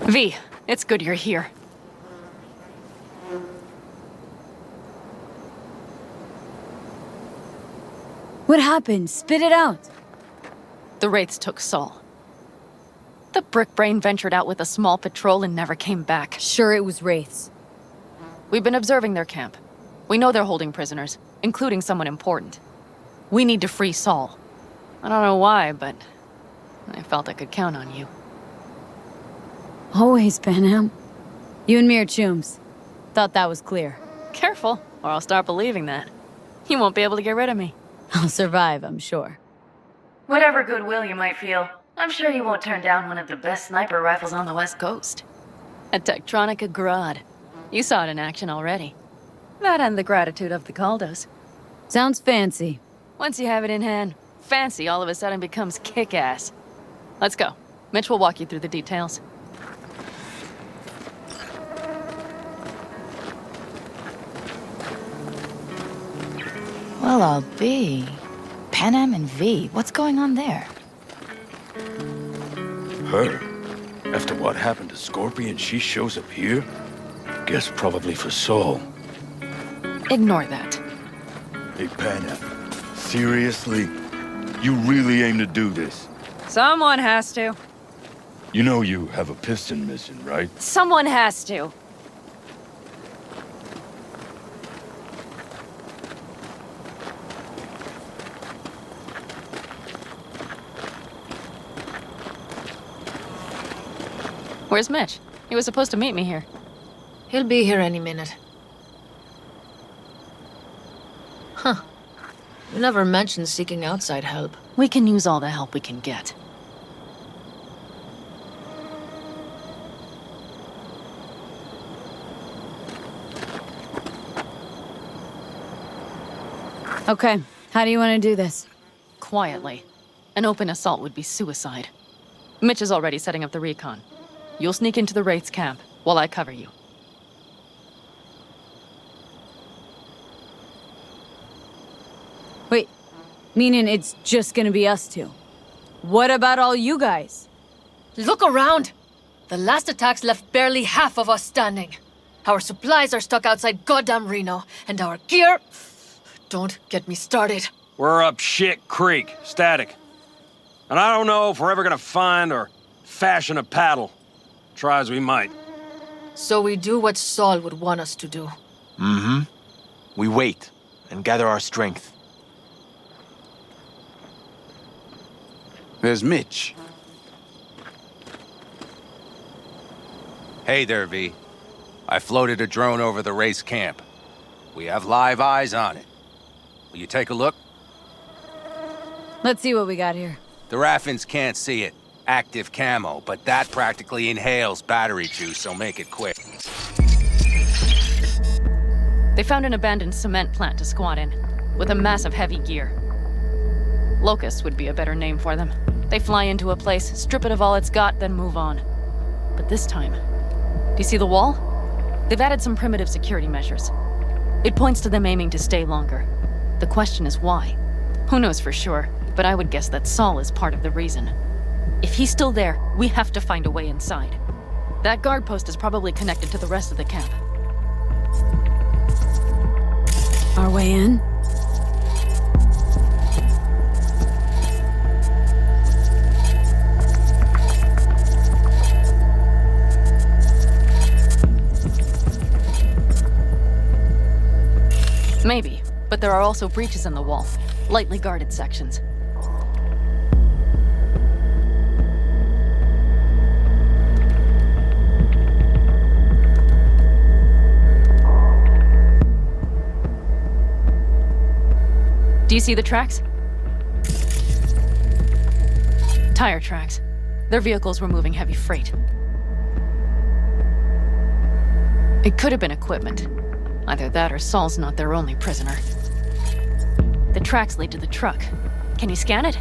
V, it's good you're here. What happened? Spit it out. The Wraiths took Saul. The Brickbrain ventured out with a small patrol and never came back. Sure, it was Wraiths. We've been observing their camp. We know they're holding prisoners, including someone important. We need to free Saul. I don't know why, but I felt I could count on you. Always, Panam. You and me are chums. Thought that was clear. Careful, or I'll start believing that. You won't be able to get rid of me. I'll survive, I'm sure. Whatever goodwill you might feel, I'm sure you won't turn down one of the best sniper rifles on the West Coast. A Tektronica Grad. You saw it in action already. That and the gratitude of the Caldos. Sounds fancy. Once you have it in hand, fancy all of a sudden becomes kick-ass. Let's go. Mitch will walk you through the details. Well, I'll be. Panam and V, what's going on there? Her? After what happened to Scorpion, she shows up here? Guess probably for Saul. Ignore that. Hey, Panam. Seriously? You really aim to do this? Someone has to. You know you have a piston missing, right? Someone has to. Where's Mitch? He was supposed to meet me here. He'll be here any minute. Huh. You never mentioned seeking outside help. We can use all the help we can get. Okay, how do you want to do this? Quietly. An open assault would be suicide. Mitch is already setting up the recon. You'll sneak into the Wraith's camp while I cover you. Wait, meaning it's just gonna be us two? What about all you guys? Look around! The last attacks left barely half of us standing. Our supplies are stuck outside goddamn Reno, and our gear... Don't get me started. We're up Shit Creek, static. And I don't know if we're ever gonna find or fashion a paddle. Try as we might. So we do what Saul would want us to do. Mm-hmm. We wait and gather our strength. There's Mitch. Hey there, V. I floated a drone over the race camp. We have live eyes on it. Will you take a look? Let's see what we got here. The Raffins can't see it. Active camo, but that practically inhales battery juice, so make it quick. They found an abandoned cement plant to squat in, with a massive heavy gear. Locusts would be a better name for them. They fly into a place, strip it of all it's got, then move on. But this time, do you see the wall? They've added some primitive security measures. It points to them aiming to stay longer. The question is why? Who knows for sure, but I would guess that Saul is part of the reason. If he's still there, we have to find a way inside. That guard post is probably connected to the rest of the camp. Our way in? Maybe, but there are also breaches in the wall, lightly guarded sections. Do you see the tracks? Tire tracks. Their vehicles were moving heavy freight. It could have been equipment. Either that or Saul's not their only prisoner. The tracks lead to the truck. Can you scan it?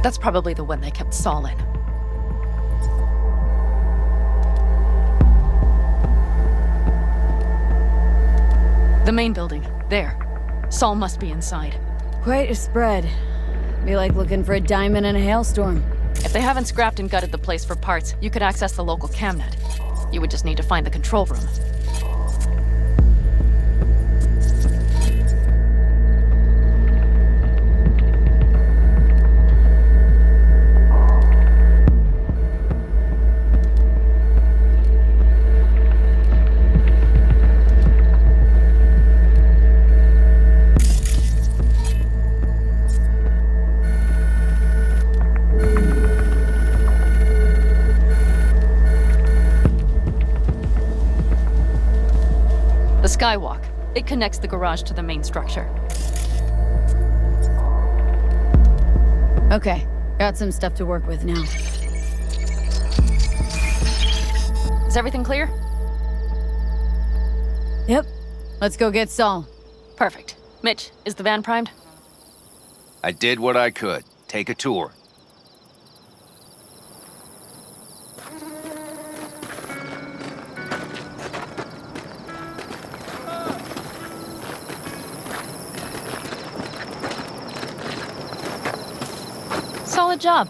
That's probably the one they kept Saul in. The main building. There. Saul must be inside. Quite a spread. Be like looking for a diamond in a hailstorm. If they haven't scrapped and gutted the place for parts, you could access the local camnet. You would just need to find the control room. Skywalk. It connects the garage to the main structure. Okay, got some stuff to work with now. Is everything clear? Yep. Let's go get Saul. Perfect. Mitch, is the van primed? I did what I could. Take a tour. Solid job.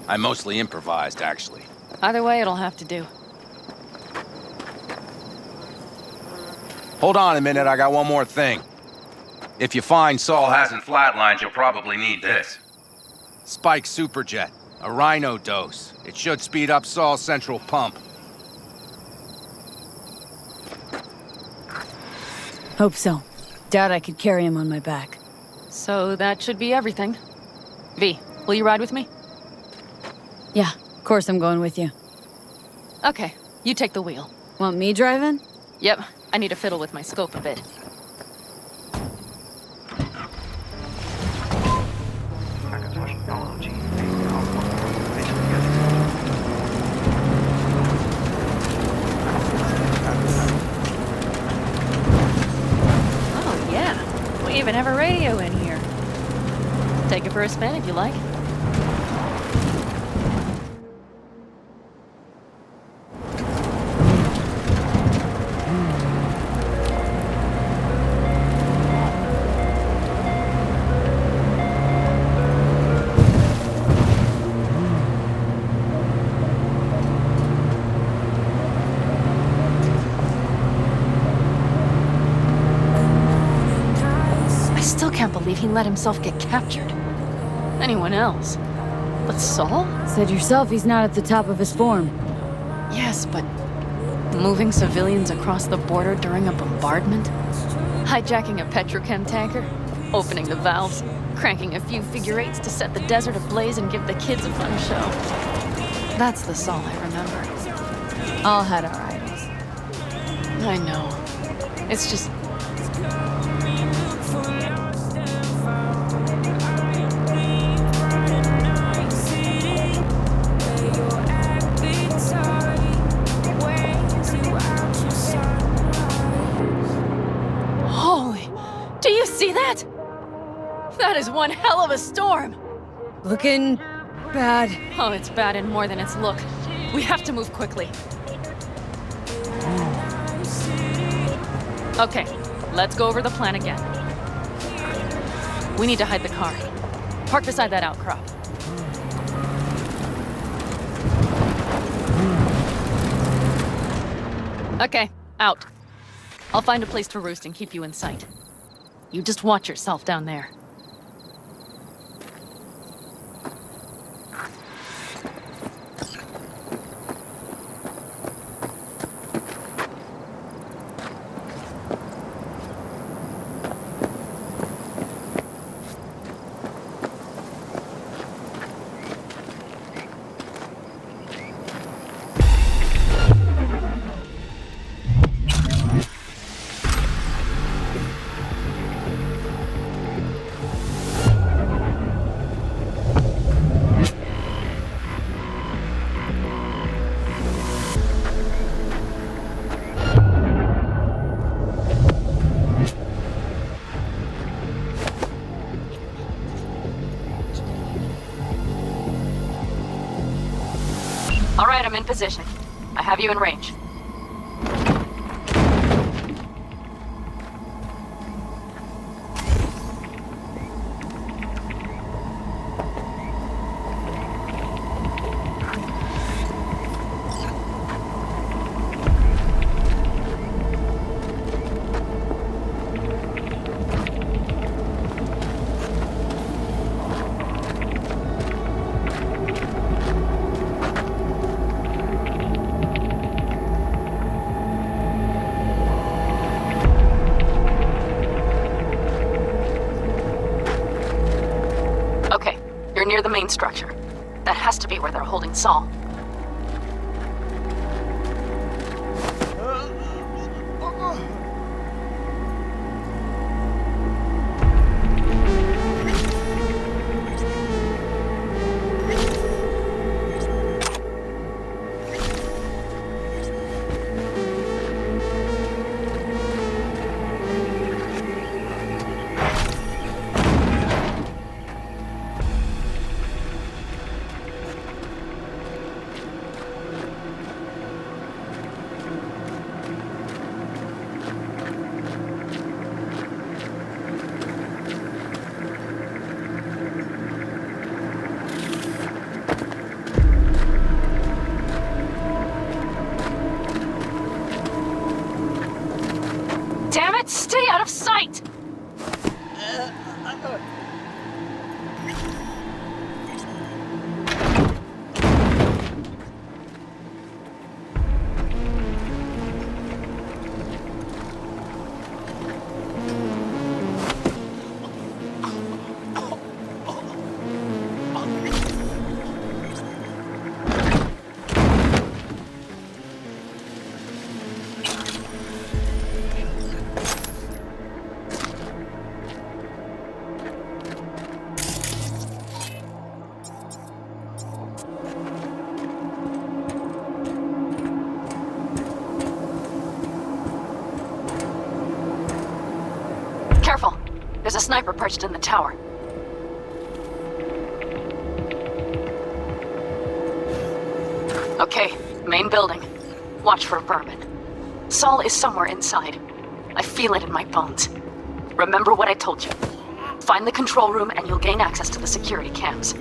I mostly improvised, actually. Either way, it'll have to do. Hold on a minute, I got one more thing. If you find Saul hasn't flatlined, you'll probably need this. Spike Superjet, a rhino dose. It should speed up Saul's central pump. Hope so. Doubt I could carry him on my back. So that should be everything. V, will you ride with me? Yeah, of course I'm going with you. Okay, you take the wheel. Want me driving? Yep, I need to fiddle with my scope a bit. Oh yeah, we even have a radio in here. Take it for a spin if you like. Can't believe he let himself get captured. Anyone else? But Saul? Said yourself he's not at the top of his form. Yes, but moving civilians across the border during a bombardment? Hijacking a petrochem tanker? Opening the valves? Cranking a few figure eights to set the desert ablaze and give the kids a fun show? That's the Saul I remember. All had our idols. I know. It's just... Do you see that? That is one hell of a storm. Looking bad. Oh, it's bad in more than its look. We have to move quickly. Okay, let's go over the plan again. We need to hide the car. Park beside that outcrop. Okay, out. I'll find a place to roost and keep you in sight. You just watch yourself down there. All right, I'm in position. I have you in range. You're near the main structure. That has to be where they're holding Saul. Damn it! Stay out of sight! Careful. There's a sniper perched in the tower. Okay, main building. Watch for vermin. Saul is somewhere inside. I feel it in my bones. Remember what I told you. Find the control room and you'll gain access to the security cams.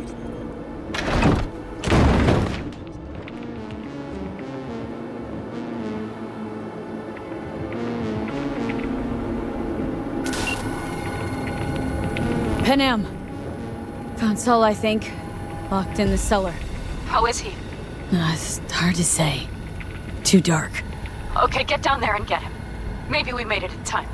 Panam. Found Saul, I think. Locked in the cellar. How is he? It's hard to say. Too dark. Okay, get down there and get him. Maybe we made it in time.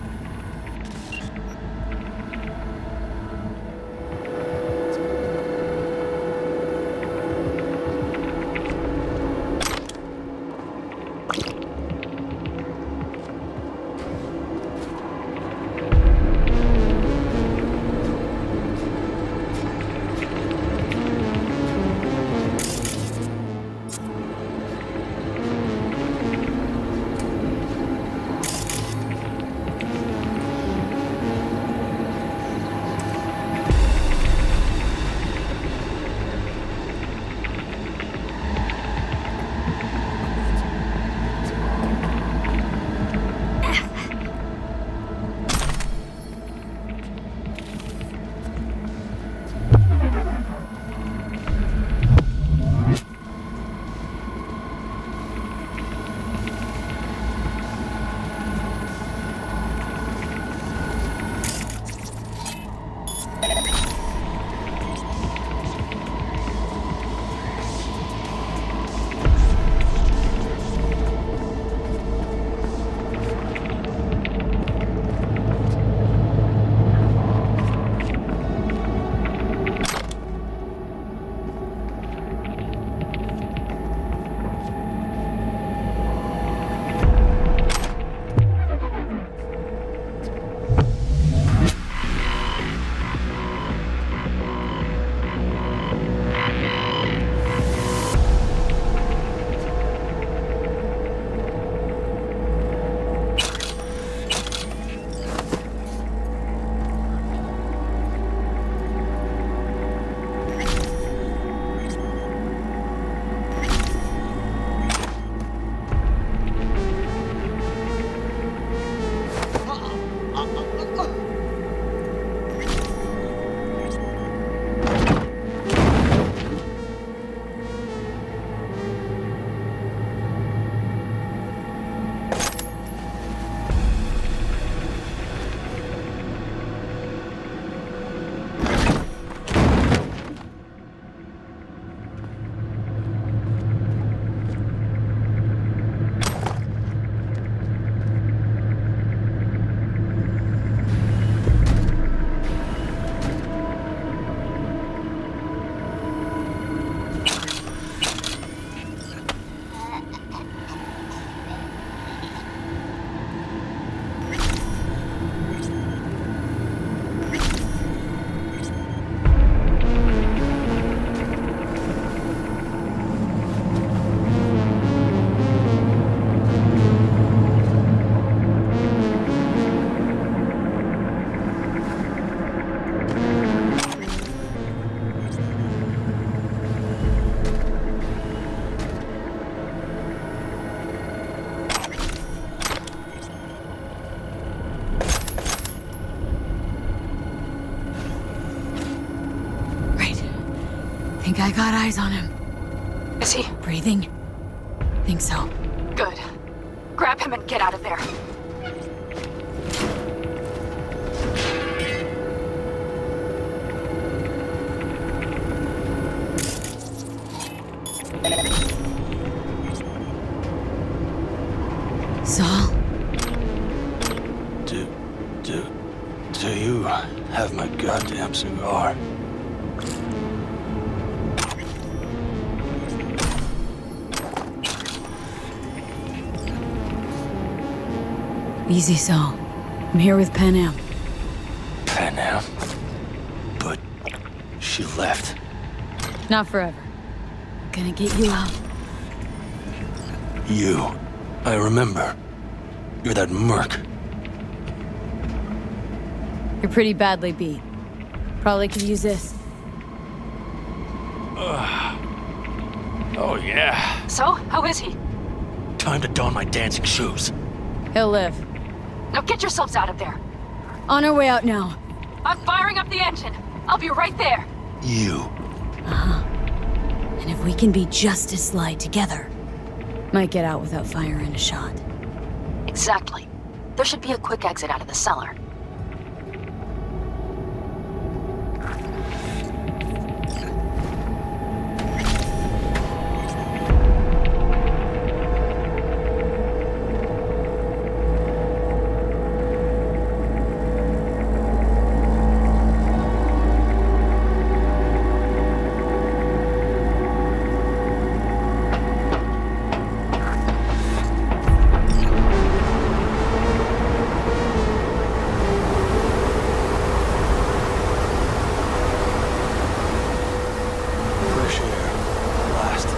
think I got eyes on him. Is he? Breathing? Think so. Good. Grab him and get out of there. Saul? Do you have my goddamn cigar? Easy, Saul. I'm here with Pan Am. Pan Am? But she left. Not forever. Gonna get you out. You. I remember. You're that merc. You're pretty badly beat. Probably could use this. Oh, yeah. So, how is he? Time to don my dancing shoes. He'll live. Now get yourselves out of there. On our way out now. I'm firing up the engine. I'll be right there. You. And if we can be just as sly together, might get out without firing a shot. Exactly. There should be a quick exit out of the cellar. Fresh air. Last.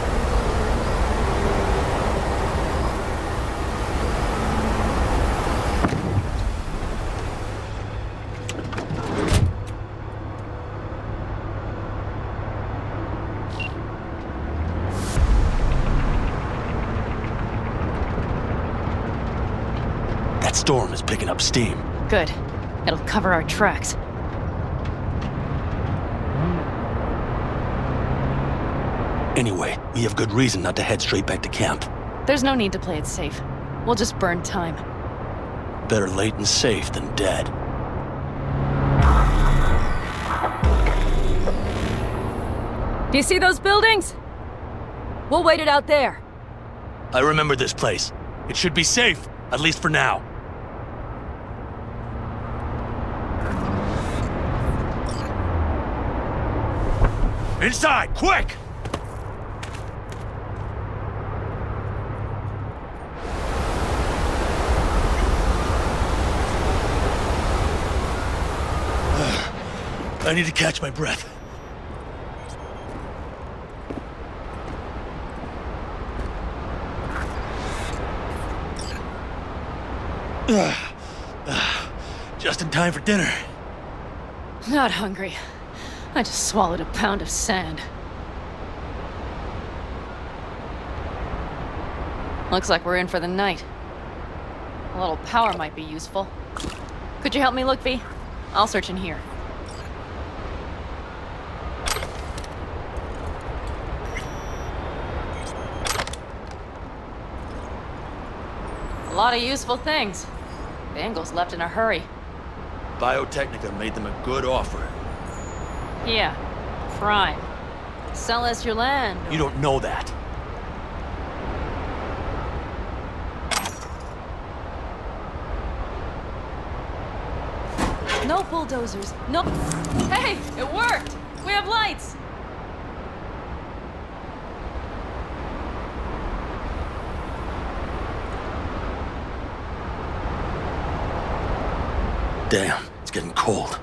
That storm is picking up steam. Good. It'll cover our tracks. Anyway, we have good reason not to head straight back to camp. There's no need to play it safe. We'll just burn time. Better late and safe than dead. Do you see those buildings? We'll wait it out there. I remember this place. It should be safe, at least for now. Inside, quick! I need to catch my breath. Just in time for dinner. Not hungry. I just swallowed a pound of sand. Looks like we're in for the night. A little power might be useful. Could you help me look, V? I'll search in here. A lot of useful things. Bangles left in a hurry. Biotechnica made them a good offer. Yeah, prime. Sell us your land. You don't know that. No bulldozers. No. Hey, it worked. We have lights. Damn, it's getting cold.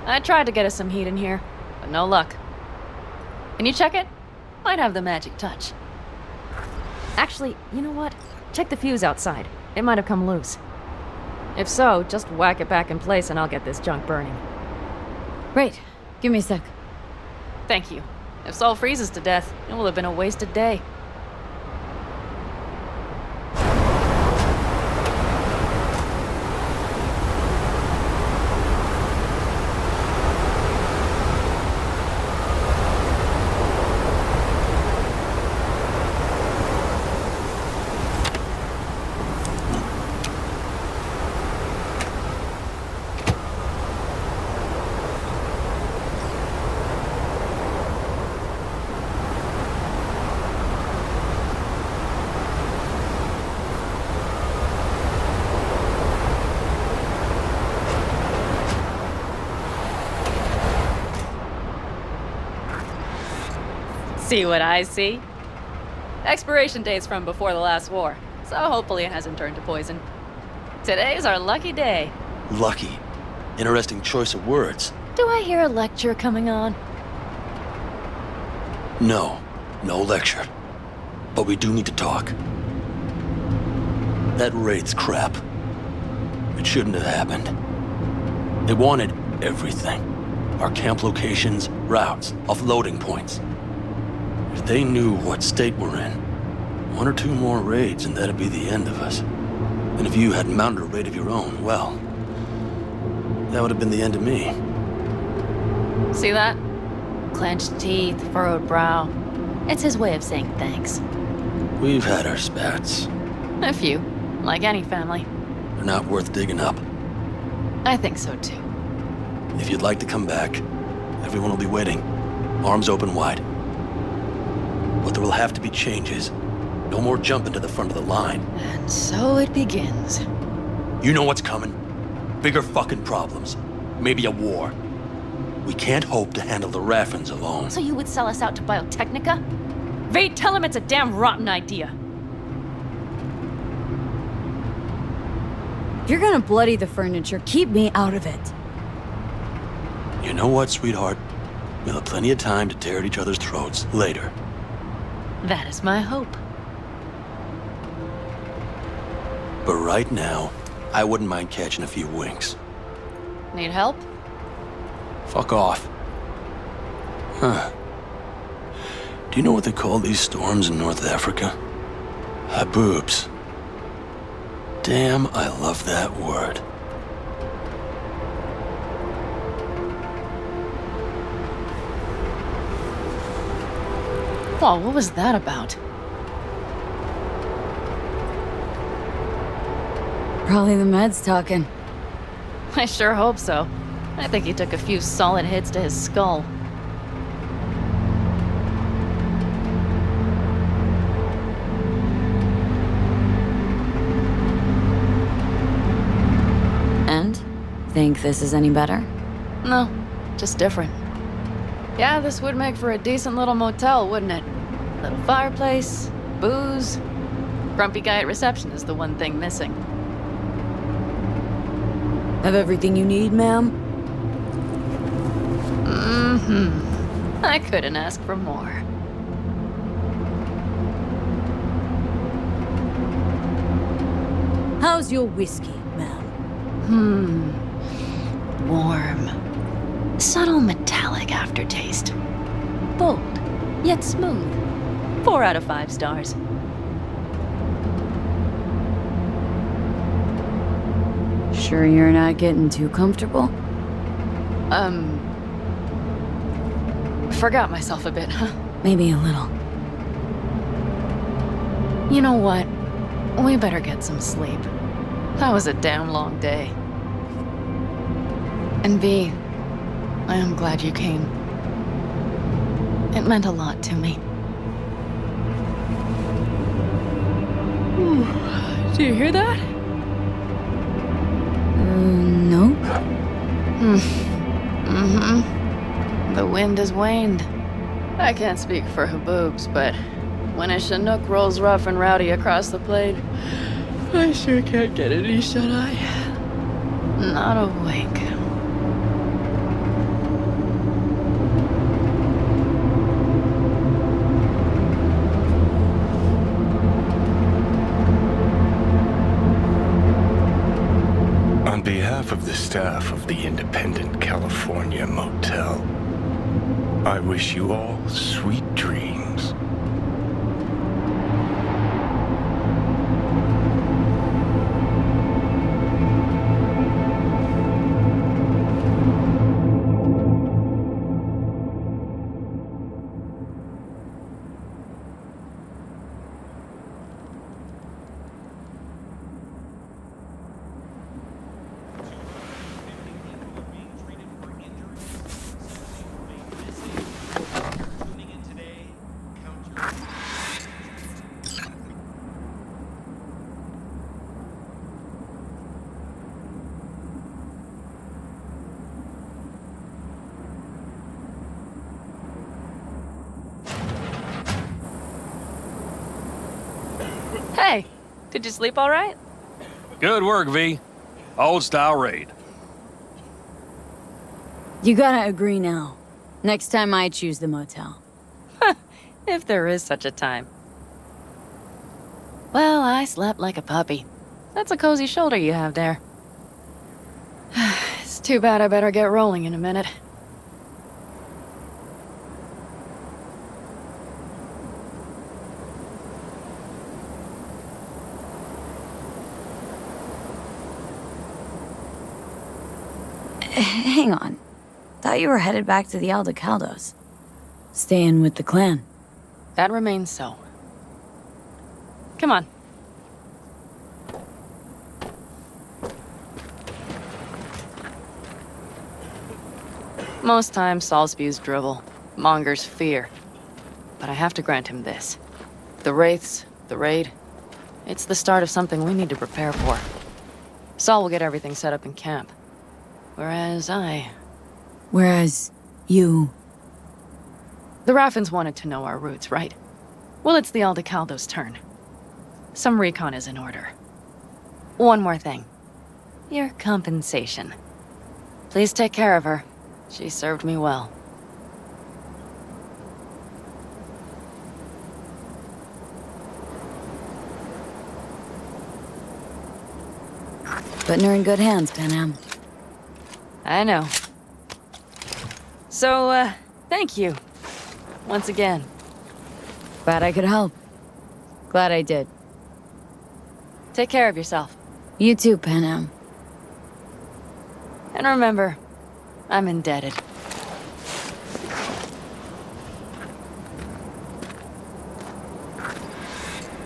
I tried to get us some heat in here, but no luck. Can you check it? Might have the magic touch. Actually, you know what? Check the fuse outside. It might have come loose. If so, just whack it back in place and I'll get this junk burning. Right. Give me a sec. Thank you. If Saul freezes to death, it will have been a wasted day. See what I see? Expiration date's from before the last war, so hopefully it hasn't turned to poison. Today's our lucky day. Lucky. Interesting choice of words. Do I hear a lecture coming on? No. No lecture. But we do need to talk. That raid's crap. It shouldn't have happened. They wanted everything. Our camp locations, routes, offloading points. If they knew what state we're in, 1 or 2 more raids and that'd be the end of us. And if you had mounted a raid of your own, well, that would have been the end of me. See that? Clenched teeth, furrowed brow. It's his way of saying thanks. We've had our spats. A few, like any family. They're not worth digging up. I think so too. If you'd like to come back, everyone will be waiting, arms open wide. But there will have to be changes. No more jumping to the front of the line. And so it begins. You know what's coming. Bigger fucking problems. Maybe a war. We can't hope to handle the Raffins alone. So you would sell us out to Biotechnica? Vade, tell him it's a damn rotten idea. If you're gonna bloody the furniture, keep me out of it. You know what, sweetheart? We'll have plenty of time to tear at each other's throats later. That is my hope. But right now, I wouldn't mind catching a few winks. Need help? Fuck off. Huh. Do you know what they call these storms in North Africa? Haboobs. Damn, I love that word. Whoa, what was that about? Probably the meds talking. I sure hope so. I think he took a few solid hits to his skull. And? Think this is any better? No, just different. Yeah, this would make for a decent little motel, wouldn't it? Little fireplace, booze. Grumpy guy at reception is the one thing missing. Have everything you need, ma'am? Mm-hmm. I couldn't ask for more. How's your whiskey, ma'am? Warm. Subtle metallic aftertaste. Bold, yet smooth. 4 out of 5 stars. Sure you're not getting too comfortable? Forgot myself a bit, huh? Maybe a little. You know what? We better get some sleep. That was a damn long day. And V, I am glad you came. It meant a lot to me. Do you hear that? Nope. The wind has waned. I can't speak for Haboobs, but when a Chinook rolls rough and rowdy across the plain, I sure can't get any shut-eye. Not a wink. On behalf of the staff of the Independent California Motel, I wish you all sweet dreams. Hey, did you sleep all right? Good work, V. Old style raid. You gotta agree now. Next time I choose the motel. If there is such a time. Well, I slept like a puppy. That's a cozy shoulder you have there. It's too bad I better get rolling in a minute. Hang on. Thought you were headed back to the Aldecaldos. Staying with the clan. That remains so. Come on. Most times Saul spews drivel, mongers fear. But I have to grant him this. The Wraiths, the raid, it's the start of something we need to prepare for. Saul will get everything set up in camp. Whereas you... The Raffins wanted to know our roots, right? Well, it's the Aldecaldos' turn. Some recon is in order. One more thing. Your compensation. Please take care of her. She served me well. Putting her in good hands, Panam. I know. So, thank you. Once again. Glad I could help. Glad I did. Take care of yourself. You too, Panam. And remember, I'm indebted.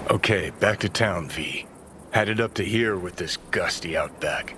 Okay, back to town, V. Headed up to here with this gusty outback.